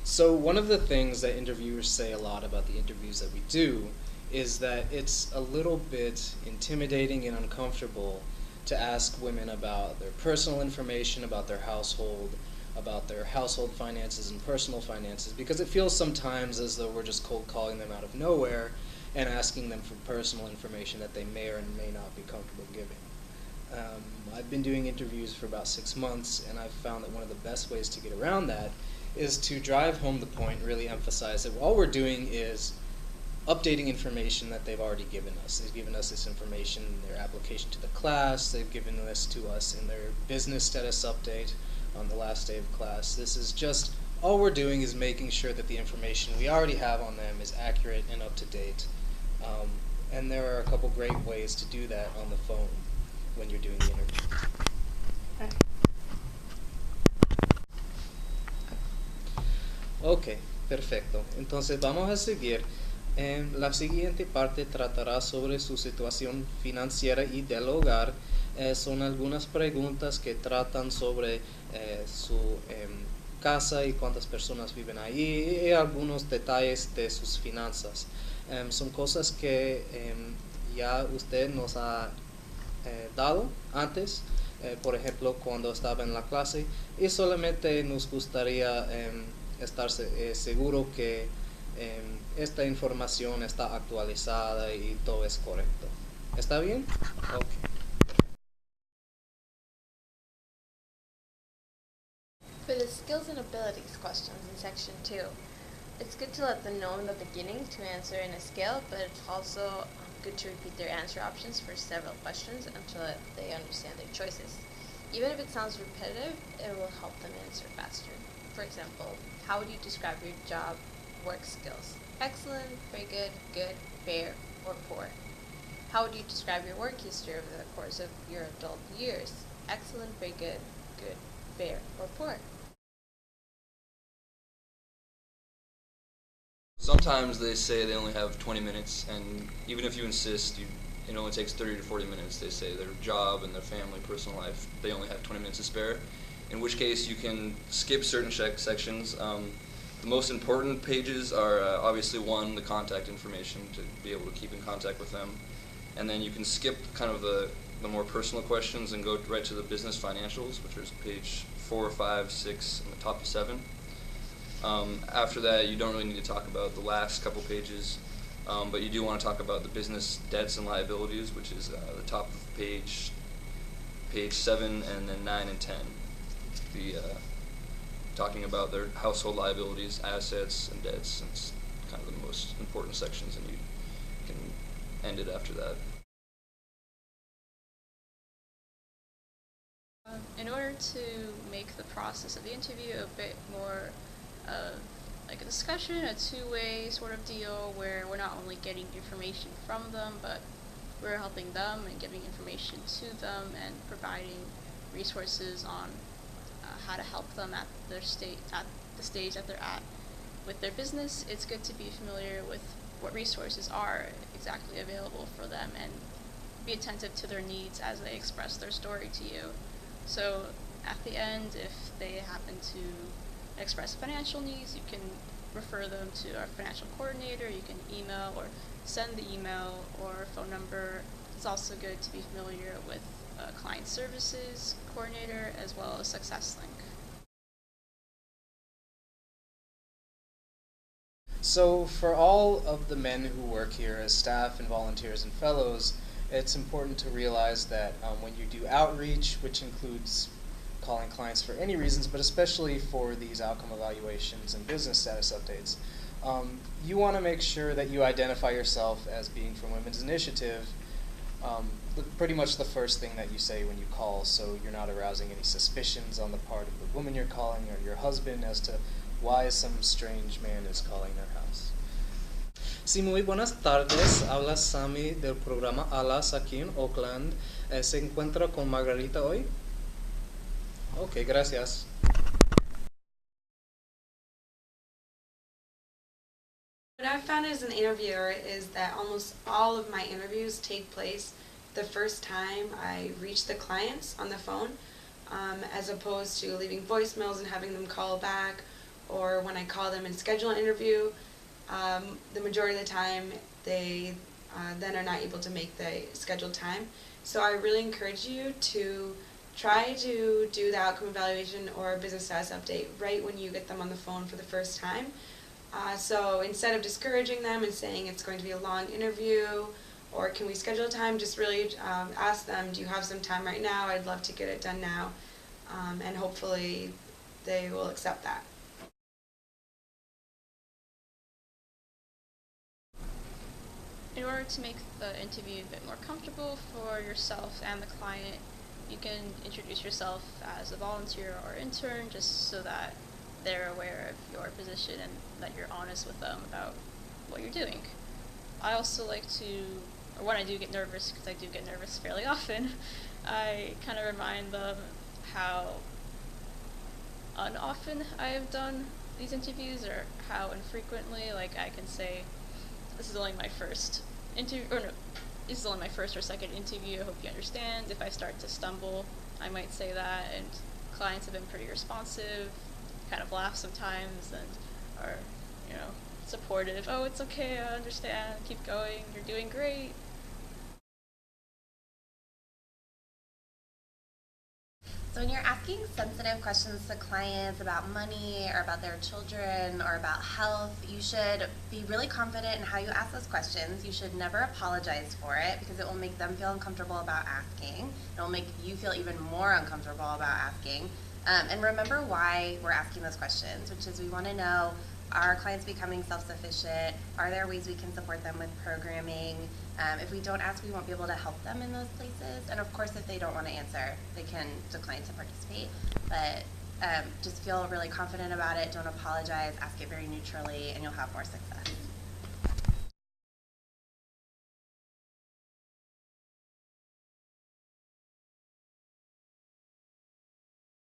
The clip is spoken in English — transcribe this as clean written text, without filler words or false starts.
So one of the things that interviewers say a lot about the interviews that we do is that it's a little bit intimidating and uncomfortable to ask women about their personal information, about their household finances and personal finances, because it feels sometimes as though we're just cold calling them out of nowhere and asking them for personal information that they may or may not be comfortable giving. I've been doing interviews for about 6 months, and I've found that one of the best ways to get around that is to drive home the point and really emphasize that all we're doing is updating information that they've already given us. They've given us this information in their application to the class, they've given this to us in their business status update on the last day of class. This is just, all we're doing is making sure that the information we already have on them is accurate and up to date. And there are a couple great ways to do that on the phone when you're doing the interview. Ok, perfecto. Entonces vamos a seguir. La siguiente parte tratará sobre su situación financiera y del hogar. Son algunas preguntas que tratan sobre su casa y cuántas personas viven ahí y algunos detalles de sus finanzas. Son cosas que ya usted nos ha dado antes, por ejemplo, cuando estaba en la clase, y solamente nos gustaría estar seguro que esta información está actualizada y todo es correcto. ¿Está bien? Okay. For the skills and abilities questions in section 2, it's good to let them know in the beginning to answer in a scale, but it's also good to repeat their answer options for several questions until they understand their choices. Even if it sounds repetitive, it will help them answer faster. For example, how would you describe your job work skills? Excellent, very good, fair, or poor. How would you describe your work history over the course of your adult years? Excellent, very good, fair, or poor. Sometimes they say they only have 20 minutes, and even if you insist it only takes 30 to 40 minutes, they say their job and their family, personal life, they only have 20 minutes to spare, in which case you can skip certain sections. The most important pages are obviously one, the contact information to be able to keep in contact with them, and then you can skip kind of the more personal questions and go right to the business financials, which is page 4, 5, 6, and the top of 7. After that, you don't really need to talk about the last couple pages, but you do want to talk about the business debts and liabilities, which is the top of page 7, and then 9 and 10. Talking about their household liabilities, assets, and debts. It's kind of the most important sections, and you can end it after that. In order to make the process of the interview a bit more like a discussion, a two-way sort of deal where we're not only getting information from them, but we're helping them and giving information to them and providing resources on how to help them at the stage that they're at with their business. It's good to be familiar with what resources are exactly available for them and be attentive to their needs as they express their story to you. So at the end, if they happen to express financial needs, you can refer them to our financial coordinator. You can email or send the email or phone number. It's also good to be familiar with client services coordinator as well as SuccessLink. So for all of the men who work here as staff and volunteers and fellows, it's important to realize that when you do outreach, which includes calling clients for any reasons, but especially for these outcome evaluations and business status updates, you want to make sure that you identify yourself as being from Women's Initiative, pretty much the first thing that you say when you call, so you're not arousing any suspicions on the part of the woman you're calling or your husband as to why some strange man is calling their house. Sí, muy buenas tardes. Habla Sammy del programa ALAS aquí en Oakland. ¿Se encuentra con Margarita hoy? Ok, gracias. What I've found as an interviewer is that almost all of my interviews take place the first time I reach the clients on the phone, as opposed to leaving voicemails and having them call back, or when I call them and schedule an interview, the majority of the time they then are not able to make the scheduled time. So I really encourage you to try to do the outcome evaluation or business status update right when you get them on the phone for the first time. So instead of discouraging them and saying it's going to be a long interview or can we schedule a time, just really ask them, do you have some time right now? I'd love to get it done now. And hopefully they will accept that. In order to make the interview a bit more comfortable for yourself and the client, you can introduce yourself as a volunteer or intern just so that they're aware of your position and that you're honest with them about what you're doing. I also like to, or when I do get nervous, because I do get nervous fairly often, I kind of remind them how unoften I have done these interviews or how infrequently. Like I can say, this is only my first interview, or no, this is only my first or second interview, I hope you understand. If I start to stumble, I might say that, and clients have been pretty responsive, kind of laugh sometimes, and are, supportive. Oh, it's okay, I understand, keep going, you're doing great. So when you're asking sensitive questions to clients about money or about their children or about health, you should be really confident in how you ask those questions. You should never apologize for it because it will make them feel uncomfortable about asking. It will make you feel even more uncomfortable about asking. And remember why we're asking those questions, which is we want to know, are our clients becoming self-sufficient? Are there ways we can support them with programming? If we don't ask, we won't be able to help them in those places. And of course, if they don't want to answer, they can decline to participate. But just feel really confident about it. Don't apologize. Ask it very neutrally, and you'll have more success.